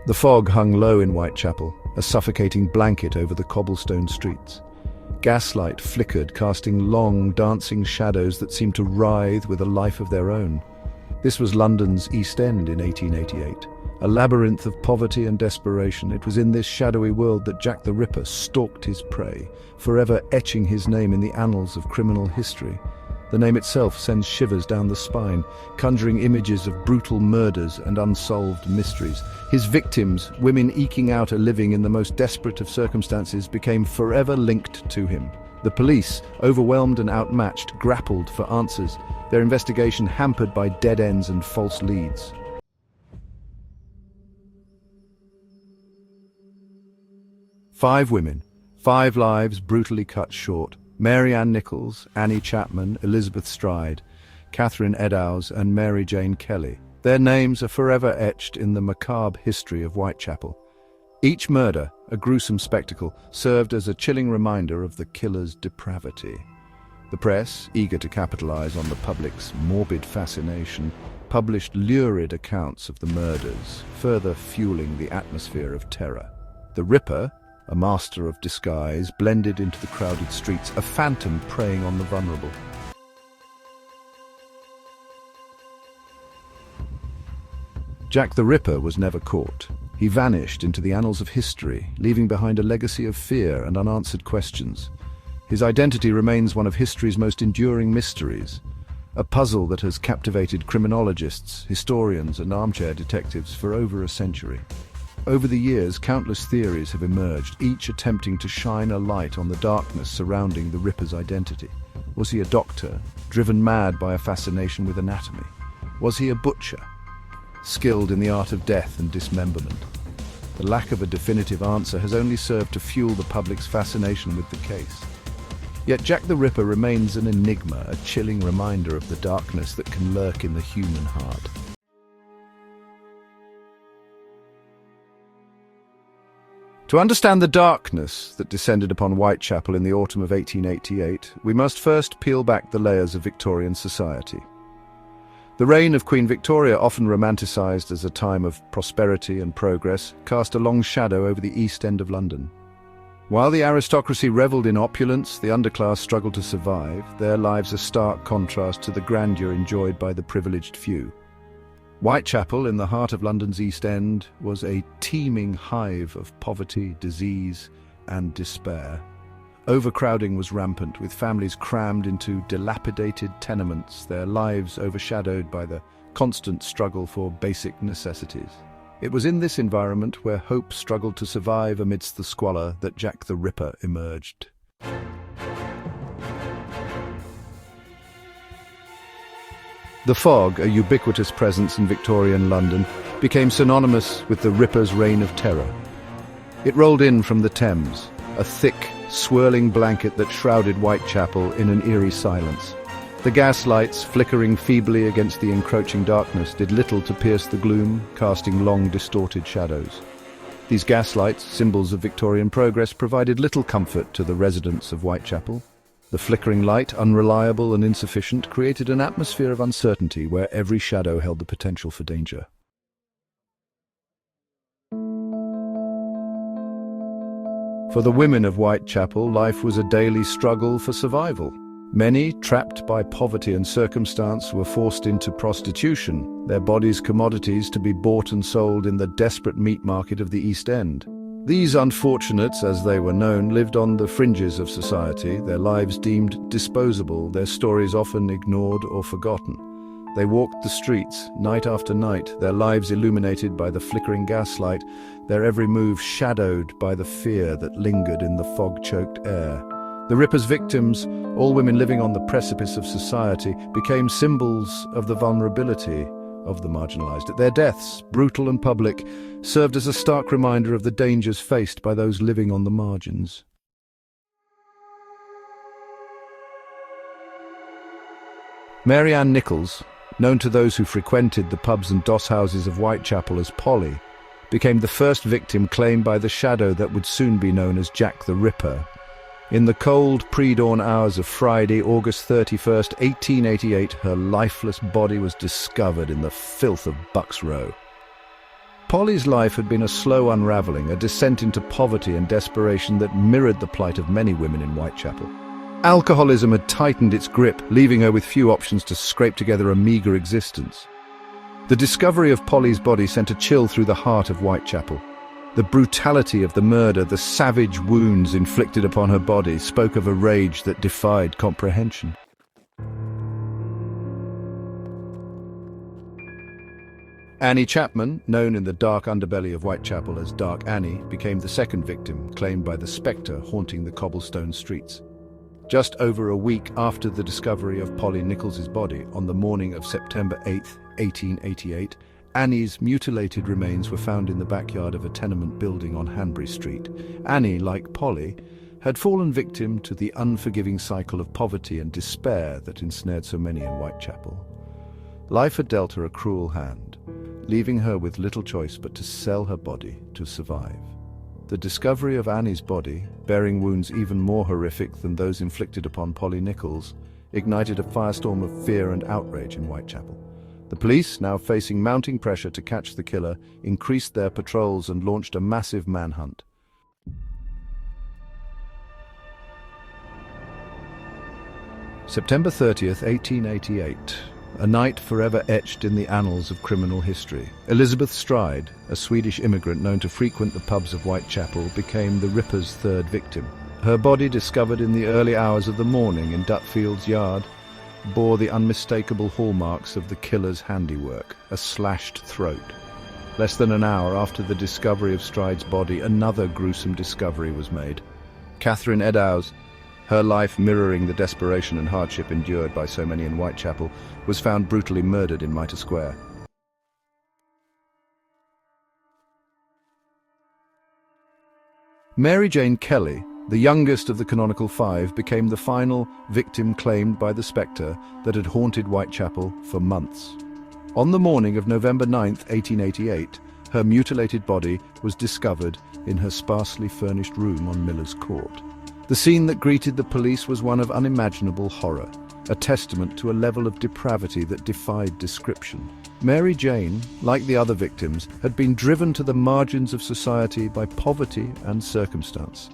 The fog hung low in Whitechapel, a suffocating blanket over the cobblestone streets. Gaslight flickered, casting long, dancing shadows that seemed to writhe with a life of their own. This was London's East End in 1888, a labyrinth of poverty and desperation. It was in this shadowy world that Jack the Ripper stalked his prey, forever etching his name in the annals of criminal history. The name itself sends shivers down the spine, conjuring images of brutal murders and unsolved mysteries. His victims, women eking out a living in the most desperate of circumstances, became forever linked to him. The police, overwhelmed and outmatched, grappled for answers, their investigation hampered by dead ends and false leads. Five women, 5 lives brutally cut short. Mary Ann Nichols, Annie Chapman, Elizabeth Stride, Catherine Eddowes and Mary Jane Kelly. Their names are forever etched in the macabre history of Whitechapel. Each murder, a gruesome spectacle, served as a chilling reminder of the killer's depravity. The press, eager to capitalize on the public's morbid fascination, published lurid accounts of the murders, further fueling the atmosphere of terror. The Ripper, a master of disguise, blended into the crowded streets, a phantom preying on the vulnerable. Jack the Ripper was never caught. He vanished into the annals of history, leaving behind a legacy of fear and unanswered questions. His identity remains one of history's most enduring mysteries, a puzzle that has captivated criminologists, historians, and armchair detectives for over a century. Over the years, countless theories have emerged, each attempting to shine a light on the darkness surrounding the Ripper's identity. Was he a doctor, driven mad by a fascination with anatomy? Was he a butcher, skilled in the art of death and dismemberment? The lack of a definitive answer has only served to fuel the public's fascination with the case. Yet Jack the Ripper remains an enigma, a chilling reminder of the darkness that can lurk in the human heart. To understand the darkness that descended upon Whitechapel in the autumn of 1888, we must first peel back the layers of Victorian society. The reign of Queen Victoria, often romanticised as a time of prosperity and progress, cast a long shadow over the East End of London. While the aristocracy revelled in opulence, the underclass struggled to survive, their lives a stark contrast to the grandeur enjoyed by the privileged few. Whitechapel, in the heart of London's East End, was a teeming hive of poverty, disease, and despair. Overcrowding was rampant, with families crammed into dilapidated tenements, their lives overshadowed by the constant struggle for basic necessities. It was in this environment, where hope struggled to survive amidst the squalor, that Jack the Ripper emerged. The fog, a ubiquitous presence in Victorian London, became synonymous with the Ripper's reign of terror. It rolled in from the Thames, a thick, swirling blanket that shrouded Whitechapel in an eerie silence. The gaslights, flickering feebly against the encroaching darkness, did little to pierce the gloom, casting long, distorted shadows. These gaslights, symbols of Victorian progress, provided little comfort to the residents of Whitechapel. The flickering light, unreliable and insufficient, created an atmosphere of uncertainty where every shadow held the potential for danger. For the women of Whitechapel, life was a daily struggle for survival. Many, trapped by poverty and circumstance, were forced into prostitution, their bodies commodities to be bought and sold in the desperate meat market of the East End. These unfortunates, as they were known, lived on the fringes of society, their lives deemed disposable, their stories often ignored or forgotten. They walked the streets, night after night, their lives illuminated by the flickering gaslight, their every move shadowed by the fear that lingered in the fog-choked air. The Ripper's victims, all women living on the precipice of society, became symbols of the vulnerability of the marginalized. Their deaths, brutal and public, served as a stark reminder of the dangers faced by those living on the margins. Mary Ann Nichols, known to those who frequented the pubs and doss houses of Whitechapel as Polly, became the first victim claimed by the shadow that would soon be known as Jack the Ripper. In the cold pre-dawn hours of Friday, August 31st, 1888, her lifeless body was discovered in the filth of Bucks Row. Polly's life had been a slow unraveling, a descent into poverty and desperation that mirrored the plight of many women in Whitechapel. Alcoholism had tightened its grip, leaving her with few options to scrape together a meager existence. The discovery of Polly's body sent a chill through the heart of Whitechapel. The brutality of the murder, the savage wounds inflicted upon her body, spoke of a rage that defied comprehension. Annie Chapman, known in the dark underbelly of Whitechapel as Dark Annie, became the second victim, claimed by the spectre haunting the cobblestone streets. Just over a week after the discovery of Polly Nichols's body, on the morning of September 8, 1888, Annie's mutilated remains were found in the backyard of a tenement building on Hanbury Street. Annie, like Polly, had fallen victim to the unforgiving cycle of poverty and despair that ensnared so many in Whitechapel. Life had dealt her a cruel hand, leaving her with little choice but to sell her body to survive. The discovery of Annie's body, bearing wounds even more horrific than those inflicted upon Polly Nichols, ignited a firestorm of fear and outrage in Whitechapel. The police, now facing mounting pressure to catch the killer, increased their patrols and launched a massive manhunt. September 30th, 1888. A night forever etched in the annals of criminal history. Elizabeth Stride, a Swedish immigrant known to frequent the pubs of Whitechapel, became the Ripper's third victim. Her body, discovered in the early hours of the morning in Dutfield's yard, bore the unmistakable hallmarks of the killer's handiwork, a slashed throat. Less than an hour after the discovery of Stride's body, another gruesome discovery was made. Catherine Eddowes, her life mirroring the desperation and hardship endured by so many in Whitechapel, was found brutally murdered in Mitre Square. Mary Jane Kelly, the youngest of the canonical five, became the final victim claimed by the spectre that had haunted Whitechapel for months. On the morning of November 9, 1888, her mutilated body was discovered in her sparsely furnished room on Miller's Court. The scene that greeted the police was one of unimaginable horror, a testament to a level of depravity that defied description. Mary Jane, like the other victims, had been driven to the margins of society by poverty and circumstance.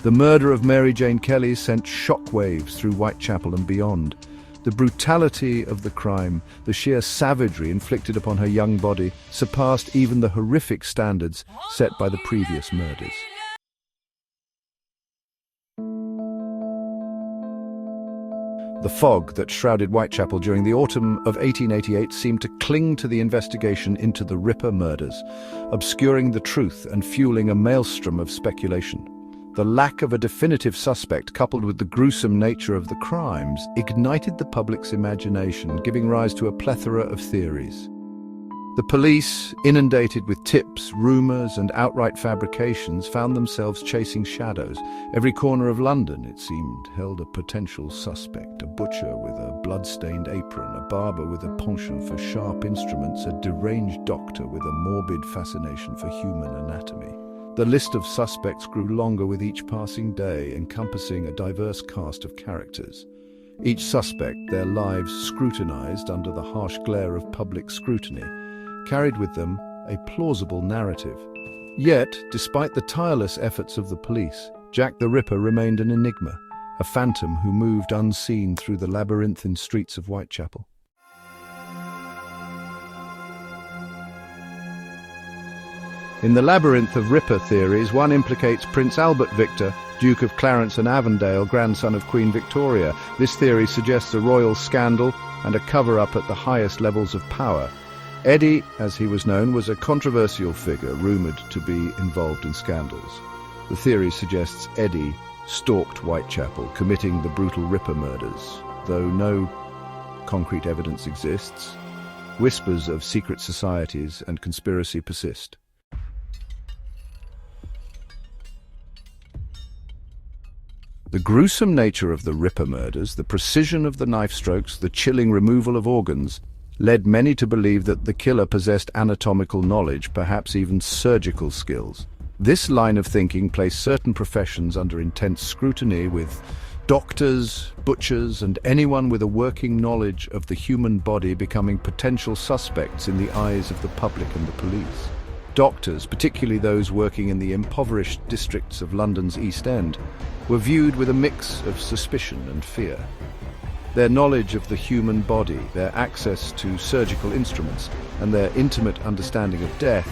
The murder of Mary Jane Kelly sent shockwaves through Whitechapel and beyond. The brutality of the crime, the sheer savagery inflicted upon her young body, surpassed even the horrific standards set by the previous murders. The fog that shrouded Whitechapel during the autumn of 1888 seemed to cling to the investigation into the Ripper murders, obscuring the truth and fueling a maelstrom of speculation. The lack of a definitive suspect, coupled with the gruesome nature of the crimes, ignited the public's imagination, giving rise to a plethora of theories. The police, inundated with tips, rumors, and outright fabrications, found themselves chasing shadows. Every corner of London, it seemed, held a potential suspect: a butcher with a blood-stained apron, a barber with a penchant for sharp instruments, a deranged doctor with a morbid fascination for human anatomy. The list of suspects grew longer with each passing day, encompassing a diverse cast of characters. Each suspect, their lives scrutinized under the harsh glare of public scrutiny, carried with them a plausible narrative. Yet, despite the tireless efforts of the police, Jack the Ripper remained an enigma, a phantom who moved unseen through the labyrinthine streets of Whitechapel. In the labyrinth of Ripper theories, one implicates Prince Albert Victor, Duke of Clarence and Avondale, grandson of Queen Victoria. This theory suggests a royal scandal and a cover-up at the highest levels of power. Eddie, as he was known, was a controversial figure rumoured to be involved in scandals. The theory suggests Eddie stalked Whitechapel, committing the brutal Ripper murders. Though no concrete evidence exists, whispers of secret societies and conspiracy persist. The gruesome nature of the Ripper murders, the precision of the knife strokes, the chilling removal of organs, led many to believe that the killer possessed anatomical knowledge, perhaps even surgical skills. This line of thinking placed certain professions under intense scrutiny, with doctors, butchers, and anyone with a working knowledge of the human body becoming potential suspects in the eyes of the public and the police. Doctors, particularly those working in the impoverished districts of London's East End, were viewed with a mix of suspicion and fear. Their knowledge of the human body, their access to surgical instruments, and their intimate understanding of death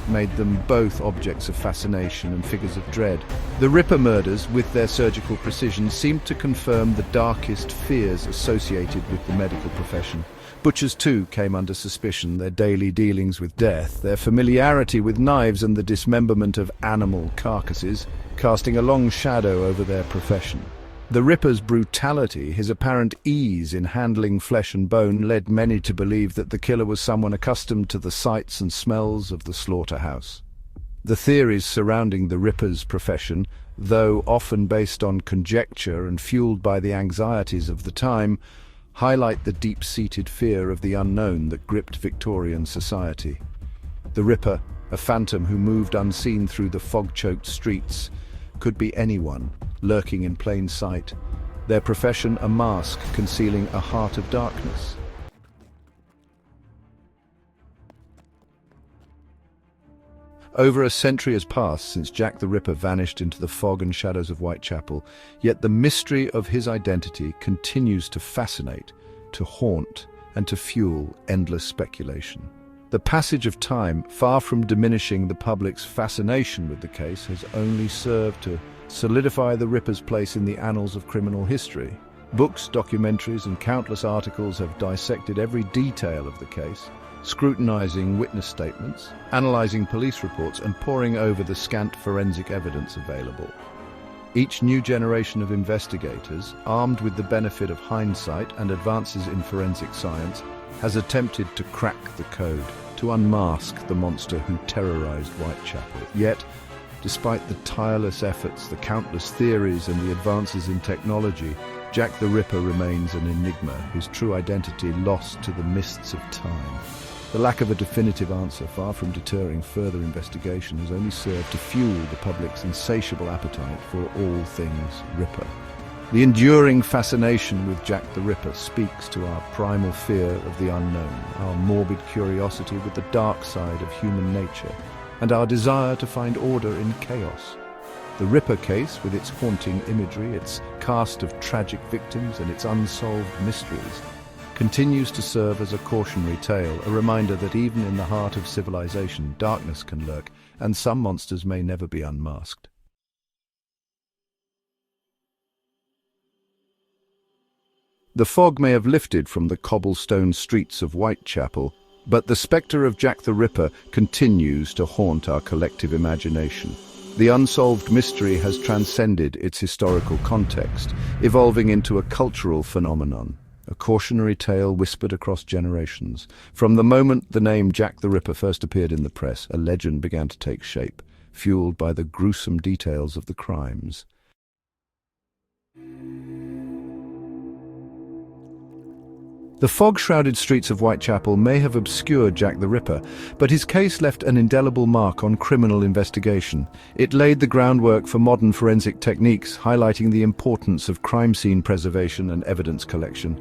made them both objects of fascination and figures of dread. The Ripper murders, with their surgical precision, seemed to confirm the darkest fears associated with the medical profession. Butchers too came under suspicion, their daily dealings with death, their familiarity with knives and the dismemberment of animal carcasses, casting a long shadow over their profession. The Ripper's brutality, his apparent ease in handling flesh and bone, led many to believe that the killer was someone accustomed to the sights and smells of the slaughterhouse. The theories surrounding the Ripper's profession, though often based on conjecture and fueled by the anxieties of the time, highlight the deep-seated fear of the unknown that gripped Victorian society. The Ripper, a phantom who moved unseen through the fog-choked streets, could be anyone, lurking in plain sight, their profession a mask concealing a heart of darkness. Over a century has passed since Jack the Ripper vanished into the fog and shadows of Whitechapel, yet the mystery of his identity continues to fascinate, to haunt, and to fuel endless speculation. The passage of time, far from diminishing the public's fascination with the case, has only served to solidify the Ripper's place in the annals of criminal history. Books, documentaries, and countless articles have dissected every detail of the case, scrutinizing witness statements, analyzing police reports, and poring over the scant forensic evidence available. Each new generation of investigators, armed with the benefit of hindsight and advances in forensic science, has attempted to crack the code, to unmask the monster who terrorized Whitechapel. Yet, despite the tireless efforts, the countless theories, and the advances in technology, Jack the Ripper remains an enigma, his true identity lost to the mists of time. The lack of a definitive answer, far from deterring further investigation, has only served to fuel the public's insatiable appetite for all things Ripper. The enduring fascination with Jack the Ripper speaks to our primal fear of the unknown, our morbid curiosity with the dark side of human nature, and our desire to find order in chaos. The Ripper case, with its haunting imagery, its cast of tragic victims, and its unsolved mysteries, continues to serve as a cautionary tale, a reminder that even in the heart of civilization, darkness can lurk, and some monsters may never be unmasked. The fog may have lifted from the cobblestone streets of Whitechapel, but the spectre of Jack the Ripper continues to haunt our collective imagination. The unsolved mystery has transcended its historical context, evolving into a cultural phenomenon, a cautionary tale whispered across generations. From the moment the name Jack the Ripper first appeared in the press, a legend began to take shape, fueled by the gruesome details of the crimes. The fog-shrouded streets of Whitechapel may have obscured Jack the Ripper, but his case left an indelible mark on criminal investigation. It laid the groundwork for modern forensic techniques, highlighting the importance of crime scene preservation and evidence collection.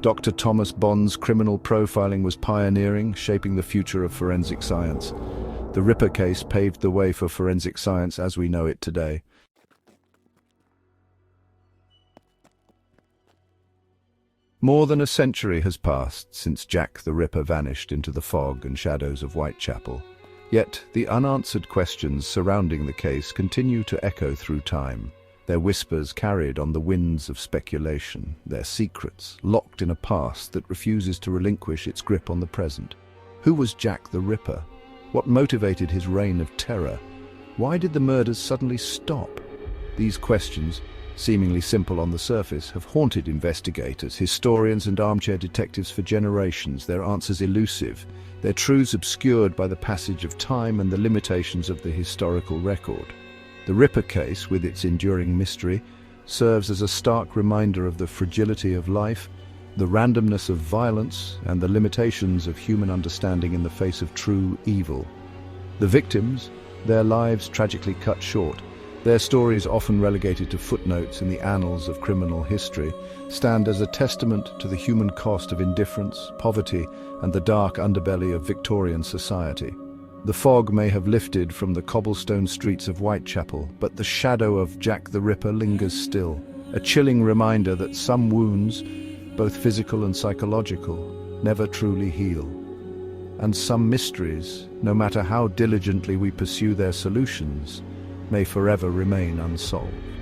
Dr. Thomas Bond's criminal profiling was pioneering, shaping the future of forensic science. The Ripper case paved the way for forensic science as we know it today. More than a century has passed since Jack the Ripper vanished into the fog and shadows of Whitechapel. Yet the unanswered questions surrounding the case continue to echo through time, their whispers carried on the winds of speculation, their secrets locked in a past that refuses to relinquish its grip on the present. Who was Jack the Ripper? What motivated his reign of terror? Why did the murders suddenly stop? These questions, seemingly simple on the surface, have haunted investigators, historians, and armchair detectives for generations, their answers elusive, their truths obscured by the passage of time and the limitations of the historical record. The Ripper case, with its enduring mystery, serves as a stark reminder of the fragility of life, the randomness of violence, and the limitations of human understanding in the face of true evil. The victims, their lives tragically cut short, their stories often relegated to footnotes in the annals of criminal history, stand as a testament to the human cost of indifference, poverty, and the dark underbelly of Victorian society. The fog may have lifted from the cobblestone streets of Whitechapel, but the shadow of Jack the Ripper lingers still, a chilling reminder that some wounds, both physical and psychological, never truly heal. And some mysteries, no matter how diligently we pursue their solutions, may forever remain unsolved.